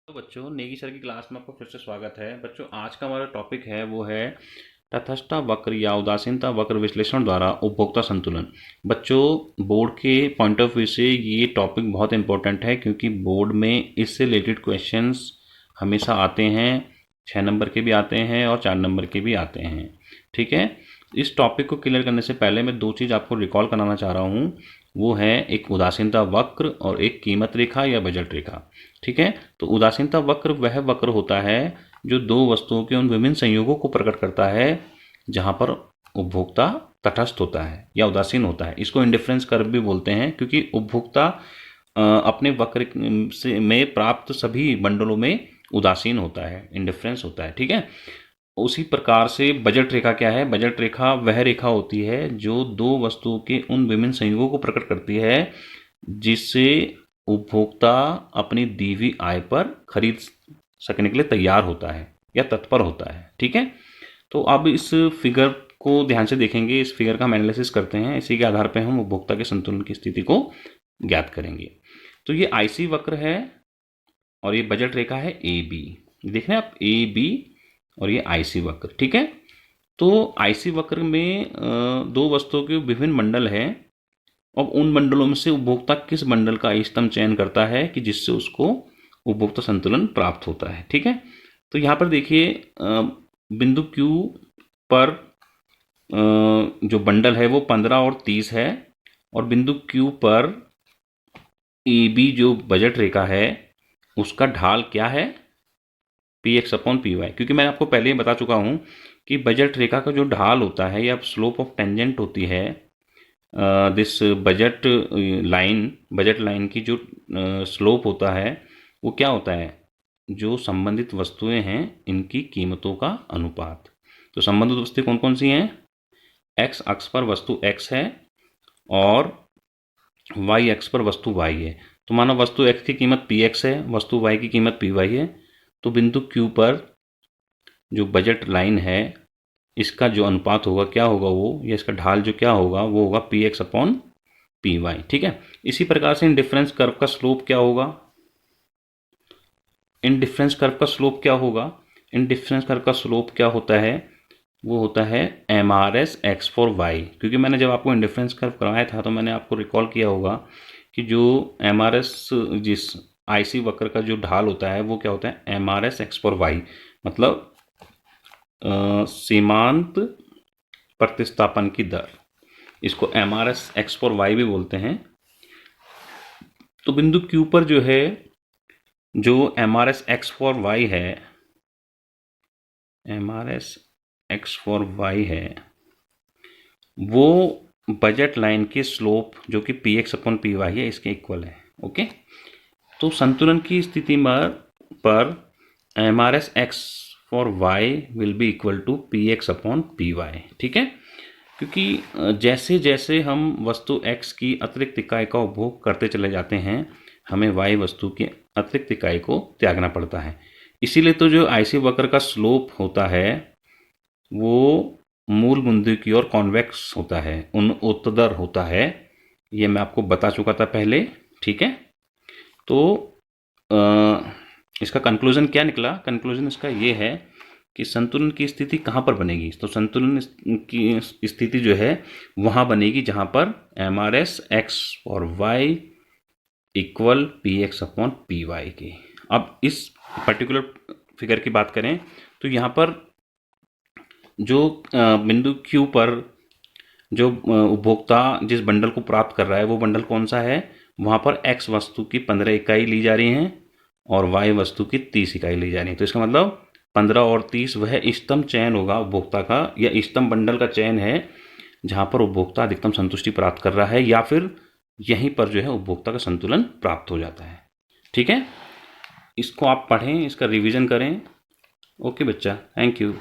तो बच्चों, नेगी सर की क्लास में आपका फिर से स्वागत है। बच्चों, आज का हमारा टॉपिक है वो है तटस्थता वक्र या उदासीनता वक्र विश्लेषण द्वारा उपभोक्ता संतुलन। बच्चों, बोर्ड के पॉइंट ऑफ व्यू से ये टॉपिक बहुत इंपॉर्टेंट है क्योंकि बोर्ड में इससे रिलेटेड क्वेश्चंस हमेशा आते हैं। 6 नंबर के भी आते हैं और 4 नंबर के भी आते हैं। ठीक है, इस टॉपिक को क्लियर करने से पहले मैं दो चीज़ आपको रिकॉल कराना चाह रहा हूँ। वो है एक उदासीनता वक्र और एक कीमत रेखा या बजट रेखा। ठीक है, तो उदासीनता वक्र वह वक्र होता है जो दो वस्तुओं के उन विभिन्न संयोगों को प्रकट करता है जहां पर उपभोक्ता तटस्थ होता है या उदासीन होता है। इसको इंडिफरेंस कर्व भी बोलते हैं क्योंकि उपभोक्ता अपने वक्र से में प्राप्त सभी मंडलों में उदासीन होता है, इंडिफरेंस होता है। ठीक है, उसी प्रकार से बजट रेखा क्या है? बजट रेखा वह रेखा होती है जो दो वस्तुओं के उन विभिन्न संयोगों को प्रकट करती है जिससे उपभोक्ता अपनी दी हुई आय पर खरीद सकने के लिए तैयार होता है या तत्पर होता है। ठीक है, तो अब इस फिगर को ध्यान से देखेंगे, इस फिगर का हम एनालिसिस करते हैं। इसी के आधार पर हम उपभोक्ता के संतुलन की स्थिति को ज्ञात करेंगे। तो ये आईसी वक्र है और ये बजट रेखा है ए बी। देख रहे हैं आप, ए बी और ये आईसी वक्र। ठीक है, तो आईसी वक्र में दो वस्तुओं के विभिन्न मंडल हैं और उन मंडलों में से उपभोक्ता किस मंडल का इष्टतम चयन करता है कि जिससे उसको उपभोक्ता संतुलन प्राप्त होता है। ठीक है, तो यहाँ पर देखिए, बिंदु Q पर जो बंडल है वो 15 और 30 है और बिंदु Q पर ए बी जो बजट रेखा है उसका ढाल क्या है? px/py। क्योंकि मैंने आपको पहले ही बता चुका हूं कि बजट रेखा का जो ढाल होता है या स्लोप ऑफ टेंजेंट होती है, दिस बजट लाइन की जो स्लोप होता है वो क्या होता है? जो संबंधित वस्तुएं हैं इनकी कीमतों का अनुपात। तो संबंधित वस्तुएं कौन कौन सी हैं? एक्स अक्ष पर वस्तु x है और y अक्ष पर वस्तु y है। तो मानो वस्तु x की कीमत px है, वस्तु y की कीमत py है। तो बिंदु Q पर जो बजट लाइन है इसका जो अनुपात होगा क्या होगा वो, या इसका ढाल जो क्या होगा वो होगा px/py। ठीक है, इसी प्रकार से इन डिफरेंस कर्व का स्लोप क्या होगा? इन डिफरेंस कर्व का स्लोप क्या होगा? इन डिफरेंस कर्व का स्लोप क्या होता है? वो होता है MRS x फॉर y। क्योंकि मैंने जब आपको इंडिफरेंस कर्व कराया था तो मैंने आपको रिकॉल किया होगा कि जो MRS जिस आईसी वक्र का जो ढाल होता है वो क्या होता है? MRS x फॉर y, मतलब सीमांत प्रतिस्थापन की दर। इसको MRS x फॉर y भी बोलते हैं। तो बिंदु Q पर जो है, जो MRS x फॉर y है, MRS x फॉर y है, वो बजट लाइन के स्लोप जो कि px/py है इसके इक्वल है। ओके, तो संतुलन की स्थिति पर MRS x for y will be equal to px/py। ठीक है, क्योंकि जैसे जैसे हम वस्तु x की अतिरिक्त इकाई का उपभोग करते चले जाते हैं हमें y वस्तु की अतिरिक्त इकाई को त्यागना पड़ता है। इसीलिए तो जो आईसी वक्र का स्लोप होता है वो मूल बिंदु की ओर कॉन्वेक्स होता है, उत्तरदर होता है। ये मैं आपको बता चुका था पहले। ठीक है, तो इसका कंक्लूजन क्या निकला? कंक्लूजन इसका ये है कि संतुलन की स्थिति कहाँ पर बनेगी? तो संतुलन की स्थिति जो है वहाँ बनेगी जहाँ पर MRS x और y इक्वल px/py के। अब इस पर्टिकुलर फिगर की बात करें तो यहाँ पर जो बिंदु Q पर जो उपभोक्ता जिस बंडल को प्राप्त कर रहा है वो बंडल कौन सा है? वहाँ पर x वस्तु की 15 इकाई ली जा रही हैं और y वस्तु की 30 इकाई ली जा रही है। तो इसका मतलब 15 और 30 वह इष्टतम चयन होगा उपभोक्ता का, या इष्टतम बंडल का चयन है जहाँ पर उपभोक्ता अधिकतम संतुष्टि प्राप्त कर रहा है, या फिर यहीं पर जो है उपभोक्ता का संतुलन प्राप्त हो जाता है। ठीक है, इसको आप पढ़ें, इसका रिविजन करें। ओके बच्चा, थैंक यू।